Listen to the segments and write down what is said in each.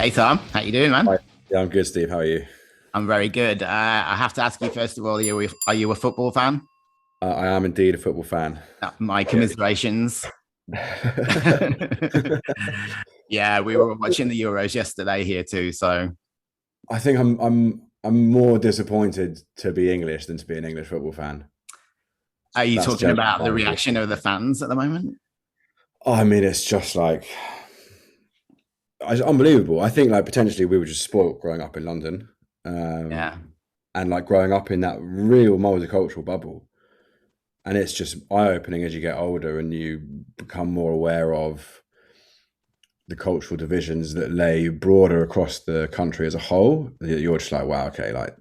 Hey Tom, how you doing, man? Hi. Yeah, I'm good, Steve. How are you? I'm very good. I have to ask you first of all, are you a football fan? I am indeed a football fan. My Yeah. commiserations. Yeah, we were watching the Euros yesterday here too. So, I think I'm more disappointed to be English than to be an English football fan. are you That's talking generally about the how I feel. reaction of the fans at the moment? I mean, it's just like it's unbelievable. I think like potentially we were just spoilt growing up in London, Yeah, and like growing up in that real multicultural bubble. And it's just eye-opening as you get older and you become more aware of the cultural divisions that lay broader across the country as a whole. You're just like, wow, okay, like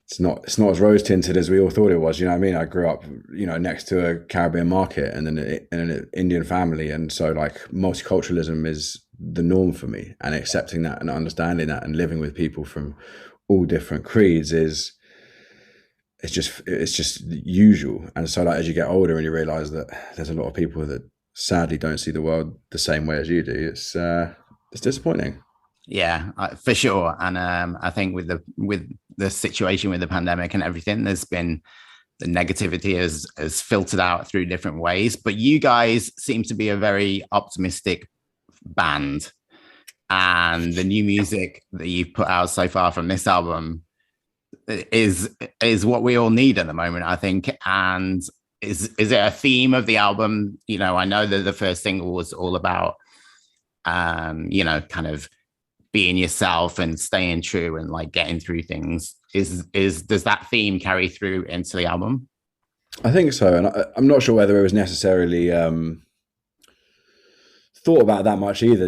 it's not as rose tinted as we all thought it was. You know what I mean? I grew up, next to a Caribbean market and then in an Indian family, and so like multiculturalism is the norm for me. And accepting that and understanding that and living with people from all different creeds is it's just usual. And so like as you get older and you realize that there's a lot of people that sadly don't see the world the same way as you do, it's disappointing. yeah, for sure. And I think with the situation with the pandemic and everything, there's been the negativity has filtered out through different ways. But you guys seem to be a very optimistic band, and the new music that you've put out so far from this album is what we all need at the moment, I think. And is it a theme of the album? I know that the first single was all about kind of being yourself and staying true and like getting through things. Is does that theme carry through into the album? I think so, and I'm not sure whether it was necessarily thought about that much either.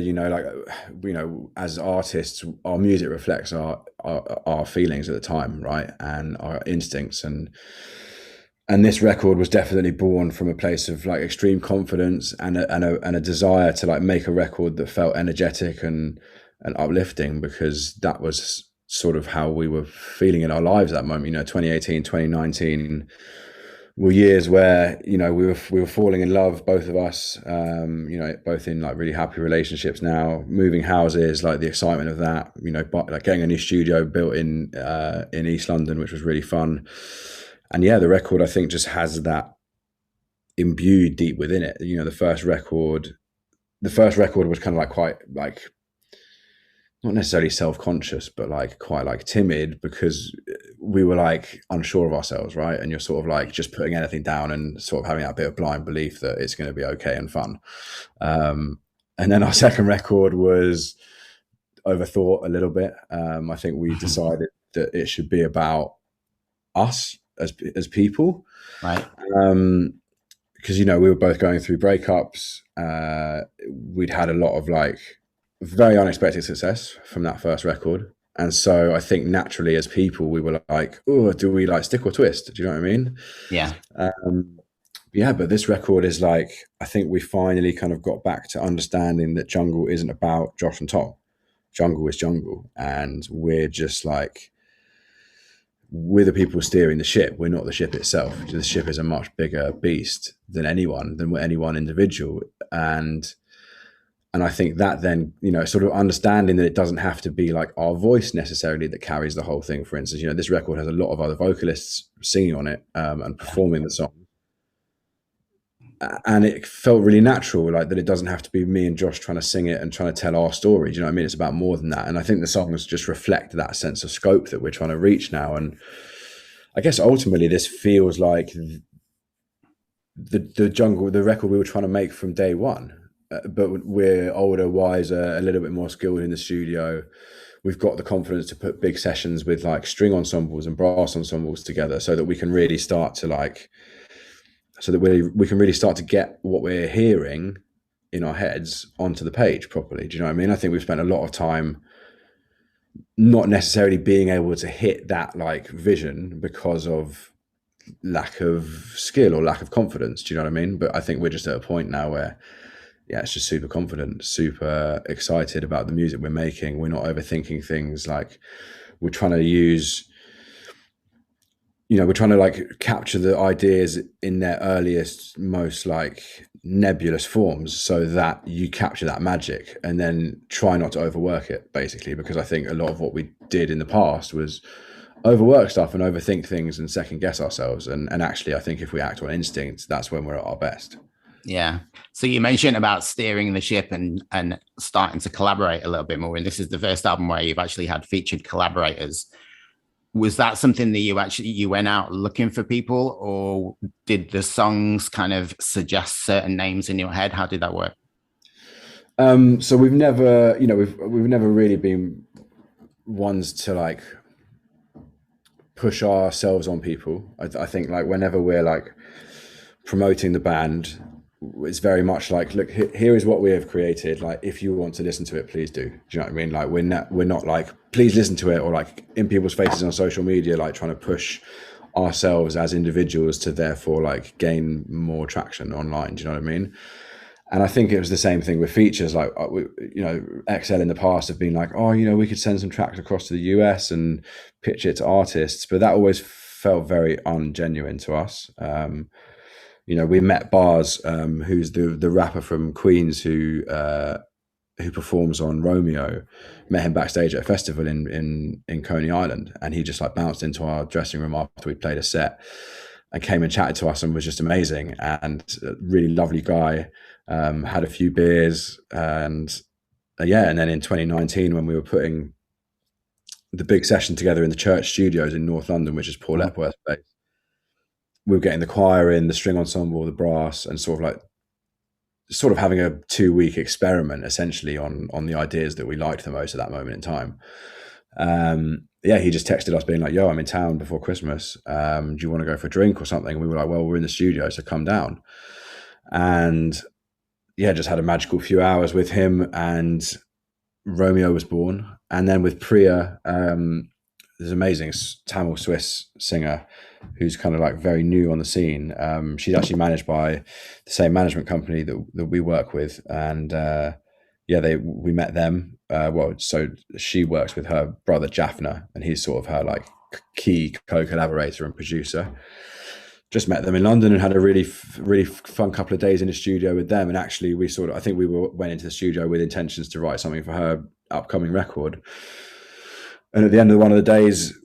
As artists, our music reflects our feelings at the time, right, and our instincts, and this record was definitely born from a place of like extreme confidence and a desire to like make a record that felt energetic and uplifting, because that was sort of how we were feeling in our lives at that moment. 2018, 2019 were years where we were falling in love, both of us, both in like really happy relationships now, moving houses, like the excitement of that, like getting a new studio built in East London, which was really fun. And yeah, the record I think just has that imbued deep within it. The first record was kind of like quite like not necessarily self-conscious, but like quite like timid, because we were like unsure of ourselves, right? And you're sort of like just putting anything down and sort of having that bit of blind belief that it's going to be okay and fun. And then our second record was overthought a little bit. I think we decided that it should be about us as people, Right. because we were both going through breakups. We'd had a lot of like very unexpected success from that first record, and so I think naturally as people we were like, oh, do we like stick or twist? Do you know what I mean? Yeah. Yeah, but this record is like, I think we finally kind of got back to understanding that Jungle isn't about Josh and Tom. Jungle is Jungle, and we're just like, we're the people steering the ship. We're not the ship itself. The ship is a much bigger beast than any one individual. And I think that then, sort of understanding that it doesn't have to be like our voice necessarily that carries the whole thing. For instance, this record has a lot of other vocalists singing on it, and performing the song. And it felt really natural, like that it doesn't have to be me and Josh trying to sing it and trying to tell our story. Do you know what I mean? It's about more than that. And I think the songs just reflect that sense of scope that we're trying to reach now. And I guess ultimately this feels like the record we were trying to make from day one. But we're older, wiser, a little bit more skilled in the studio. We've got the confidence to put big sessions with like string ensembles and brass ensembles together, so that we can really start to like, so that we can really start to get what we're hearing in our heads onto the page properly. Do you know what I mean? I think we've spent a lot of time not necessarily being able to hit that like vision because of lack of skill or lack of confidence. Do you know what I mean? But I think we're just at a point now where, yeah, it's just super confident, super excited about the music we're making. We're not overthinking things. Like, we're trying to use you know, we're trying to like capture the ideas in their earliest, most like nebulous forms so that you capture that magic and then try not to overwork it, basically, because I think a lot of what we did in the past was overwork stuff and overthink things and second guess ourselves. And actually, I think if we act on instinct, that's when we're at our best. Yeah. So you mentioned about steering the ship and starting to collaborate a little bit more. And this is the first album where you've actually had featured collaborators. Was that something that you went out looking for people, or did the songs kind of suggest certain names in your head? How did that work? So we've never, you know, we've never really been ones to like push ourselves on people. I think like whenever we're like promoting the band, it's very much like, look, here is what we have created. Like, if you want to listen to it, please do. Do you know what I mean? Like, we're not like, please listen to it, or like in people's faces on social media, like trying to push ourselves as individuals to therefore like gain more traction online. Do you know what I mean? And I think it was the same thing with features. Like, you know, XL in the past have been like, oh, you know, we could send some tracks across to the US and pitch it to artists, but that always felt very ungenuine to us. You know, we met Bars, who's the rapper from Queens who performs on Romeo. Met him backstage at a festival in Coney Island, and he just like bounced into our dressing room after we played a set and came and chatted to us and was just amazing, and a really lovely guy. Had a few beers, and yeah, and then in 2019 when we were putting the big session together in the Church Studios in North London, which is Paul Epworth's place, we were getting the choir in, the string ensemble, the brass, and sort of having a 2-week experiment essentially on the ideas that we liked the most at that moment in time. Yeah, he just texted us being like, yo, I'm in town before Christmas. Do you want to go for a drink or something? And we were like, well, we're in the studio, so come down. And yeah, just had a magical few hours with him, and Romeo was born. And then with Priya, there's an amazing Tamil Swiss singer who's kind of like very new on the scene. She's actually managed by the same management company that we work with, and yeah, we met them. Well, so she works with her brother Jaffna, and he's sort of her like key co-collaborator and producer. Just met them in London and had a really fun couple of days in the studio with them. And actually, I think we went into the studio with intentions to write something for her upcoming record. And at the end of one of the days,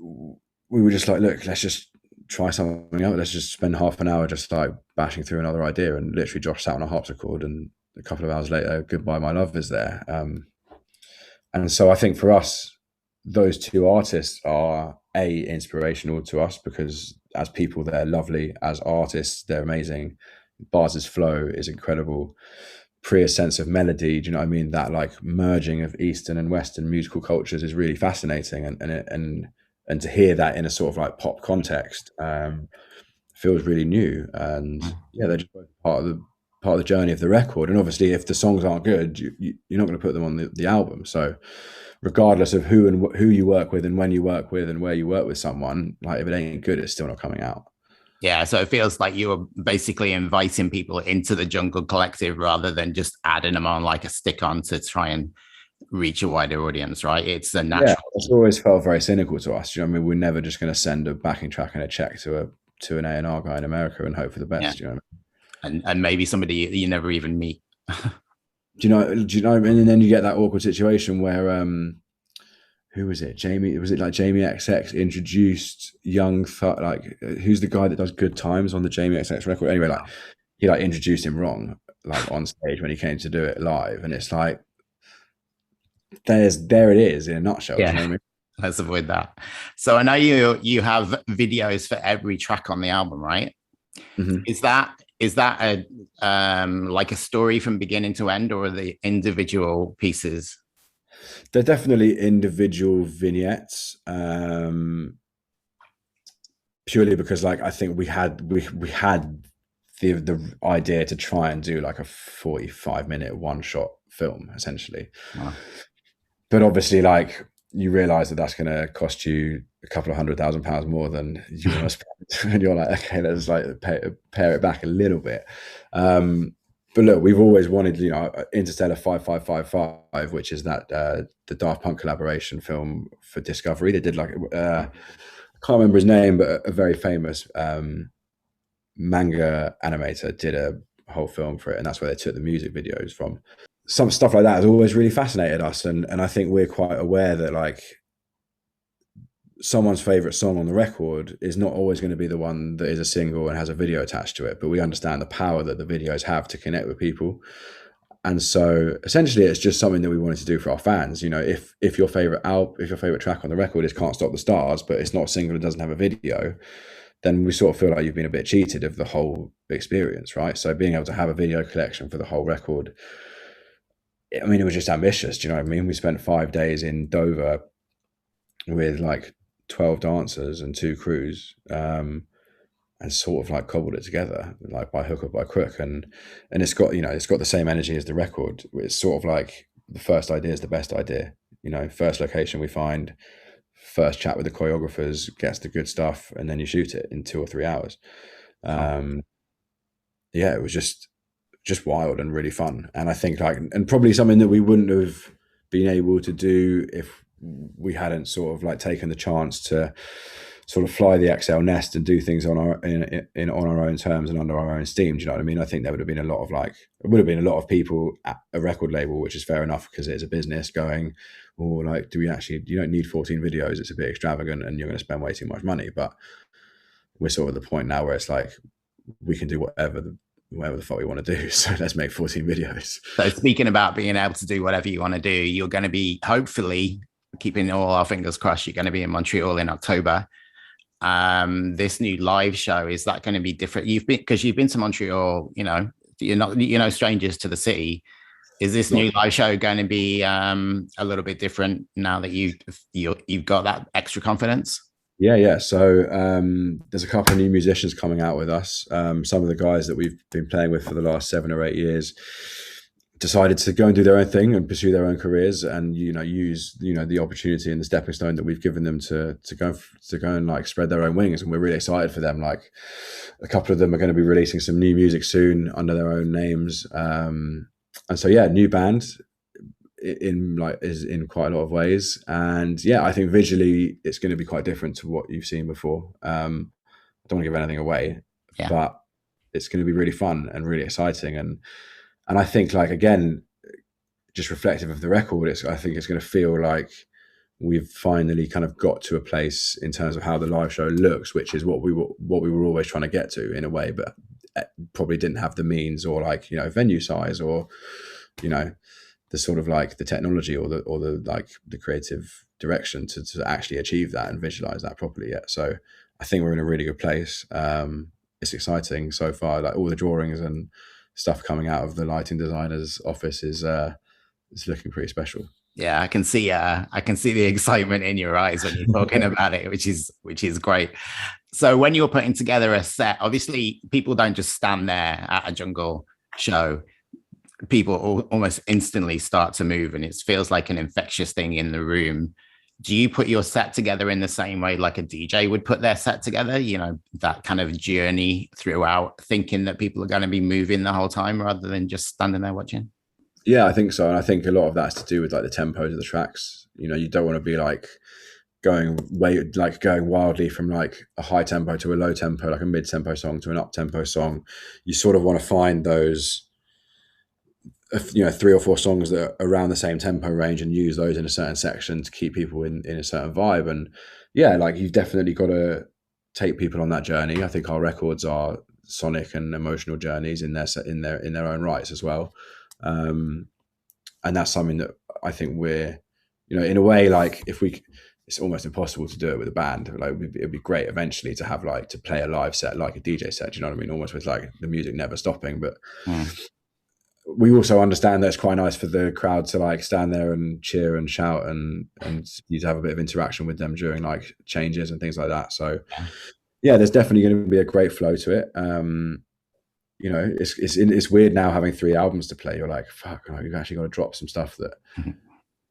we were just like, look, let's just try something out. Let's just spend half an hour just like bashing through another idea. And literally Josh sat on a harpsichord, and a couple of hours later, Goodbye My Love is there. And so I think for us, those two artists are inspirational to us because as people, they're lovely. As artists, they're amazing. Bars' flow is incredible. Priya's sense of melody, do you know what I mean? That like merging of Eastern and Western musical cultures is really fascinating, and to hear that in a sort of like pop context feels really new. And yeah, they're just part of the journey of the record. And obviously, if the songs aren't good, you're not going to put them on the album. So regardless of who you work with and when you work with and where you work with someone, like if it ain't good, it's still not coming out. Yeah, so it feels like you were basically inviting people into the Jungle Collective rather than just adding them on like a stick on to try and reach a wider audience, right? It's a natural. Yeah, it's always felt very cynical to us. You know what I mean? We're never just going to send a backing track and a check to an A&R guy in America and hope for the best. Yeah. You know what I mean? And maybe somebody you never even meet. Do you know? And then you get that awkward situation where who was it? Was it like Jamie XX introduced Young Thug, like who's the guy that does Good Times on the Jamie XX record? Anyway, like he like introduced him wrong, like on stage when he came to do it live, and it's like there it is in a nutshell. Yeah. You know what I mean? Let's avoid that. So I know you have videos for every track on the album, right? Mm-hmm. Is that a like a story from beginning to end, or are they individual pieces? They're definitely individual vignettes, purely because like I think we had the idea to try and do like a 45-minute one-shot film essentially. Wow. But obviously, like you realize that that's going to cost you a couple of £100,000 more than you want to spend, and you're like, okay, let's like pare it back a little bit. But look, we've always wanted, you know, Interstellar 5555, which is that the Daft Punk collaboration film for Discovery. They did like a can't remember his name, but a very famous manga animator did a whole film for it, and that's where they took the music videos from. Some stuff like that has always really fascinated us, and I think we're quite aware that like someone's favorite song on the record is not always going to be the one that is a single and has a video attached to it, but we understand the power that the videos have to connect with people. And so essentially it's just something that we wanted to do for our fans. You know, if your favorite track on the record is Can't Stop the Stars, but it's not a single, it doesn't have a video, then we sort of feel like you've been a bit cheated of the whole experience, right? So being able to have a video collection for the whole record, I mean, it was just ambitious. Do you know what I mean? We spent 5 days in Dover with like 12 dancers and 2 crews, and sort of like cobbled it together like by hook or by crook, and it's got, you know, it's got the same energy as the record. It's sort of like the first idea is the best idea, you know, first location we find, first chat with the choreographers, gets the good stuff, and then you shoot it in 2 or 3 hours. Yeah, it was just wild and really fun, and I think like, and probably something that we wouldn't have been able to do if we hadn't sort of like taken the chance to sort of fly the XL nest and do things on our on our own terms and under our own steam. Do you know what I mean? I think there would have been a lot of people at a record label, which is fair enough because it's a business, going, or like, you don't need 14 videos, it's a bit extravagant and you're going to spend way too much money. But we're sort of at the point now where it's like we can do whatever the fuck we want to do, so let's make 14 videos. So speaking about being able to do whatever you want to do, you're going to be, hopefully, keeping all our fingers crossed, you're going to be in Montreal in October. This new live show, is that going to be different? You've been to Montreal, you know, you're no strangers to the city. Is this new live show going to be a little bit different now that you've got that extra confidence? Yeah. So there's a couple of new musicians coming out with us. Some of the guys that we've been playing with for the last 7 or 8 years decided to go and do their own thing and pursue their own careers, and use the opportunity and the stepping stone that we've given them to go and like spread their own wings. And we're really excited for them. Like, a couple of them are going to be releasing some new music soon under their own names. And so yeah, new band is in quite a lot of ways, and yeah, I think visually it's going to be quite different to what you've seen before. I don't want to give anything away, but it's going to be really fun and really exciting, and I think, like, again, just reflective of the record, I think it's going to feel like we've finally kind of got to a place in terms of how the live show looks, which is what we were always trying to get to in a way, but probably didn't have the means or like, venue size or, the sort of like the technology or the like the creative direction to actually achieve that and visualize that properly yet. So I think we're in a really good place. It's exciting so far. Like, all the drawings and stuff coming out of the lighting designer's office is looking pretty special. Yeah, I can see the excitement in your eyes when you're talking about it, which is great. So when you're putting together a set, obviously people don't just stand there at a jungle show. People almost instantly start to move, and it feels like an infectious thing in the room. Do you put your set together in the same way like a DJ would put their set together? That kind of journey throughout, thinking that people are going to be moving the whole time rather than just standing there watching? Yeah, I think so. And I think a lot of that's to do with like the tempos of the tracks. You don't want to be like going wildly from like a high tempo to a low tempo, like a mid tempo song to an up tempo song. You sort of want to find those 3 or 4 songs that are around the same tempo range and use those in a certain section to keep people in a certain vibe. And yeah, like, you've definitely got to take people on that journey. I think our records are sonic and emotional journeys in their own rights as well. And that's something that I think we're, in a way, like, it's almost impossible to do it with a band. Like, it'd be great eventually to have like to play a live set like a DJ set. Do you know what I mean? Almost with like the music never stopping, but. We also understand that it's quite nice for the crowd to like stand there and cheer and shout and you to have a bit of interaction with them during like changes and things like that. So yeah, there's definitely going to be a great flow to it. It's weird now having 3 albums to play. You're like, fuck, you've actually got to drop some stuff that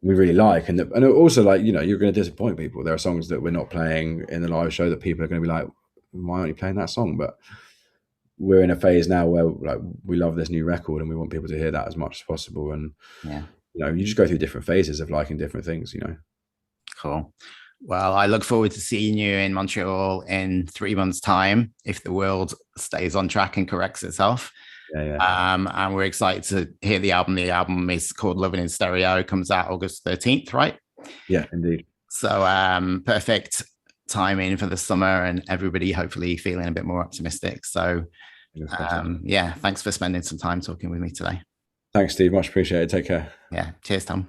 we really like. And also, like, you're going to disappoint people. There are songs that we're not playing in the live show that people are going to be like, why aren't you playing that song? But we're in a phase now where like we love this new record and we want people to hear that as much as possible. And you just go through different phases of liking different things. Cool. Well, I look forward to seeing you in Montreal in 3 months' time if the world stays on track and corrects itself. And we're excited to hear the album. The album is called Loving in Stereo. It comes out August 13th, right? Yeah, indeed. So perfect timing for the summer and everybody hopefully feeling a bit more optimistic. So yeah, thanks for spending some time talking with me today. Thanks, Steve. Much appreciated. Take care. Yeah. Cheers, Tom.